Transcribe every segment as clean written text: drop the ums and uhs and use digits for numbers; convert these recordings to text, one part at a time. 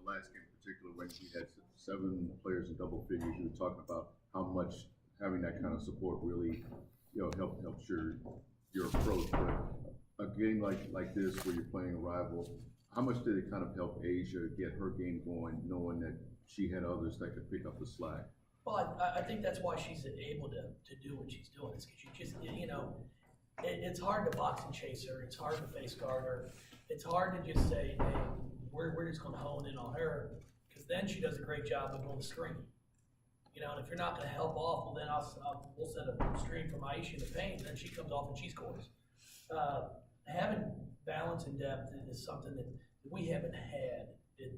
last game in particular, when we had 7 players in double figures, you were talking about how much having that kind of support really, helps your approach. But a game like this, where you're playing a rival, how much did it kind of help Asia get her game going, knowing that she had others that could pick up the slack? Well, I think that's why she's able to do what she's doing. Is because you just, it's hard to box and chase her. It's hard to face guard her. It's hard to just say, hey, we're just going to hone in on her, because then she does a great job of doing the screen. And if you're not going to help off, well, then we'll set a screen from Aisha in the paint, and then she comes off and she scores. Having balance and depth is something that we haven't had in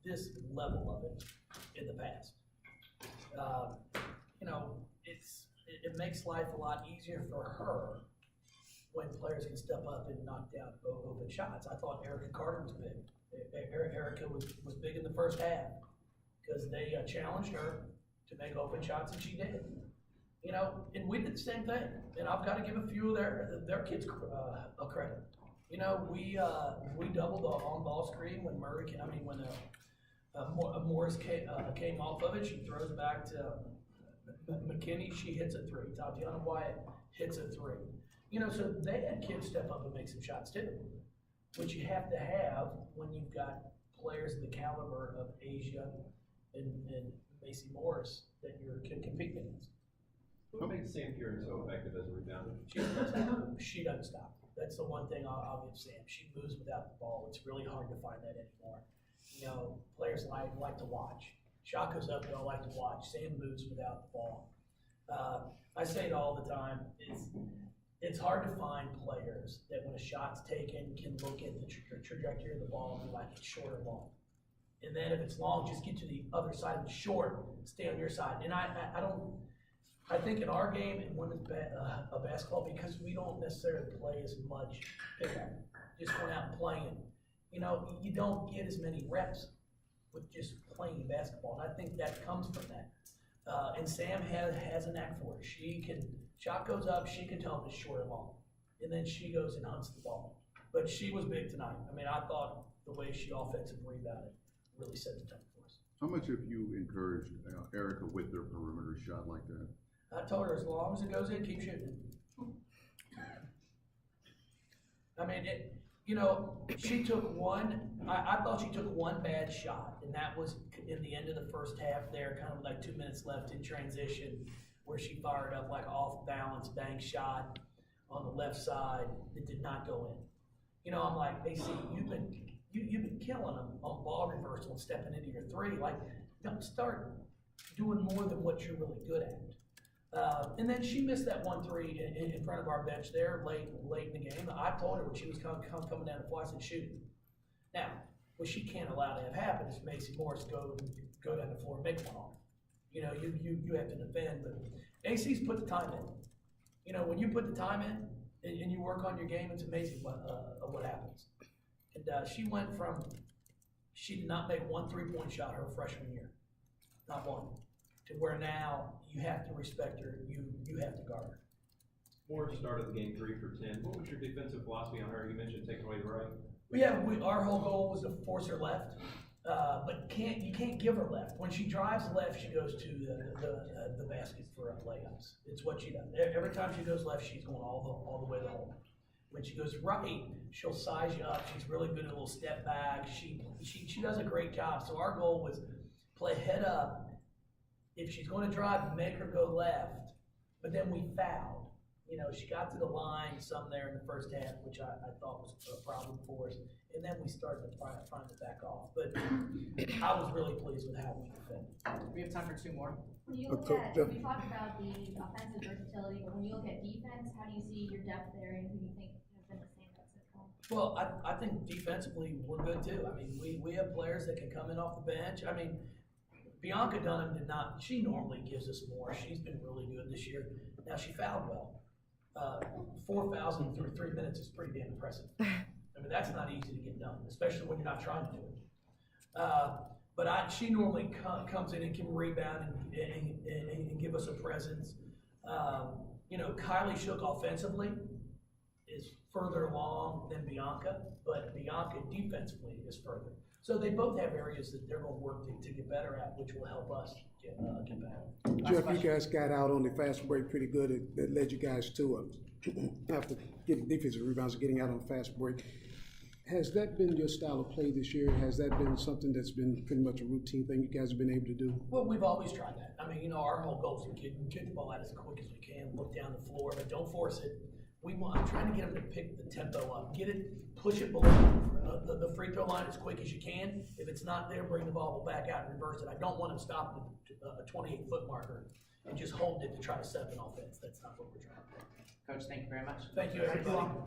this level of it in the past. It makes life a lot easier for her when players can step up and knock down open shots. I thought Erica Carter was big. Erica was big in the first half because they challenged her to make open shots, and she did. And we did the same thing. And I've got to give a few of their kids a credit. We doubled the on-ball screen when Morris came off of it. She throws back to McKinney. She hits a three. Tatiana Wyatt hits a three. So they had kids step up and make some shots too, which you have to have when you've got players of the caliber of Asia and Macy Morris that you're competing against. What makes Sam Kieran so effective as a rebounder? She doesn't stop. That's the one thing I'll give Sam. She moves without the ball. It's really hard to find that anymore. Players like to watch. Shot goes up, they all like to watch. Sam moves without the ball. I say it all the time. It's hard to find players that when a shot's taken can look at the trajectory of the ball and be like, it's short or long. And then if it's long, just get to the other side of the short, stay on your side. And I think in our game in women's basketball, because we don't necessarily play as much pickup, just going out and playing, you don't get as many reps with just playing basketball. And I think that comes from that. And Sam has a knack for it. Shot goes up, she can tell if it's short or long. And then she goes and hunts the ball. But she was big tonight. I thought the way she offensive rebounded really set the tone for us. How much have you encouraged Erica with their perimeter shot like that? I told her, as long as it goes in, keep shooting. She took I thought she took one bad shot, and that was in the end of the first half there, kind of like 2 minutes left in transition, where she fired up like off balance bank shot on the left side that did not go in. I'm like, AC, you've been killing them on ball reversal and stepping into your three. Like, don't start doing more than what you're really good at. And then she missed that 1-3 in front of our bench there late in the game. I told her when she was coming down the floor, I said, shoot. Now, what she can't allow to have happen is Macy Morris go down the floor and make one on her. You have to defend, but AC's put the time in. When you put the time in and you work on your game, it's amazing what happens. And she did not make one 3-point shot her freshman year, not one. To where now you have to respect her, you have to guard her. Morris started the game 3 for 10. What was your defensive philosophy on her? You mentioned taking away the right. Our whole goal was to force her left, but you can't give her left. When she drives left, she goes to the basket for layups. It's what she does. Every time she goes left, she's going all the way to the hole. When she goes right, she'll size you up. She's really good at a little step back. She does a great job. So our goal was play head up. If she's going to drive, make her go left. But then we fouled. She got to the line some there in the first half, which I thought was a problem for us. And then we started to find to back off. But I was really pleased with how we defended. We have time for 2 more. When you look at, we talked about the offensive versatility, but when you look at defense, how do you see your depth there, and who do you think have been the standouts at home? Well, I think defensively we're good too. We have players that can come in off the bench. Bianca Dunham did not. She normally gives us more. She's been really good this year. Now she fouled well. 4 fouls in 3 minutes is pretty damn impressive. That's not easy to get done, especially when you're not trying to do it. But she normally comes in and can rebound and give us a presence. Kylie Shook offensively is further along than Bianca, but Bianca defensively is further. So they both have areas that they're gonna work to get better at, which will help us get better. Jeff, you guys got out on the fast break pretty good. That led you guys to after getting defensive rebounds, getting out on fast break. Has that been your style of play this year? Has that been something that's been pretty much a routine thing you guys have been able to do? Well, we've always tried that. I mean, our whole goal is to get the ball out as quick as we can, look down the floor, but don't force it. I'm trying to get them to pick the tempo up, push it below the free throw line as quick as you can. If it's not there, bring the ball back out and reverse it. I don't want them stopping at a 28-foot marker and just holding it to try to set up an offense. That's not what we're trying to do. Coach, thank you very much. Thank you, everybody.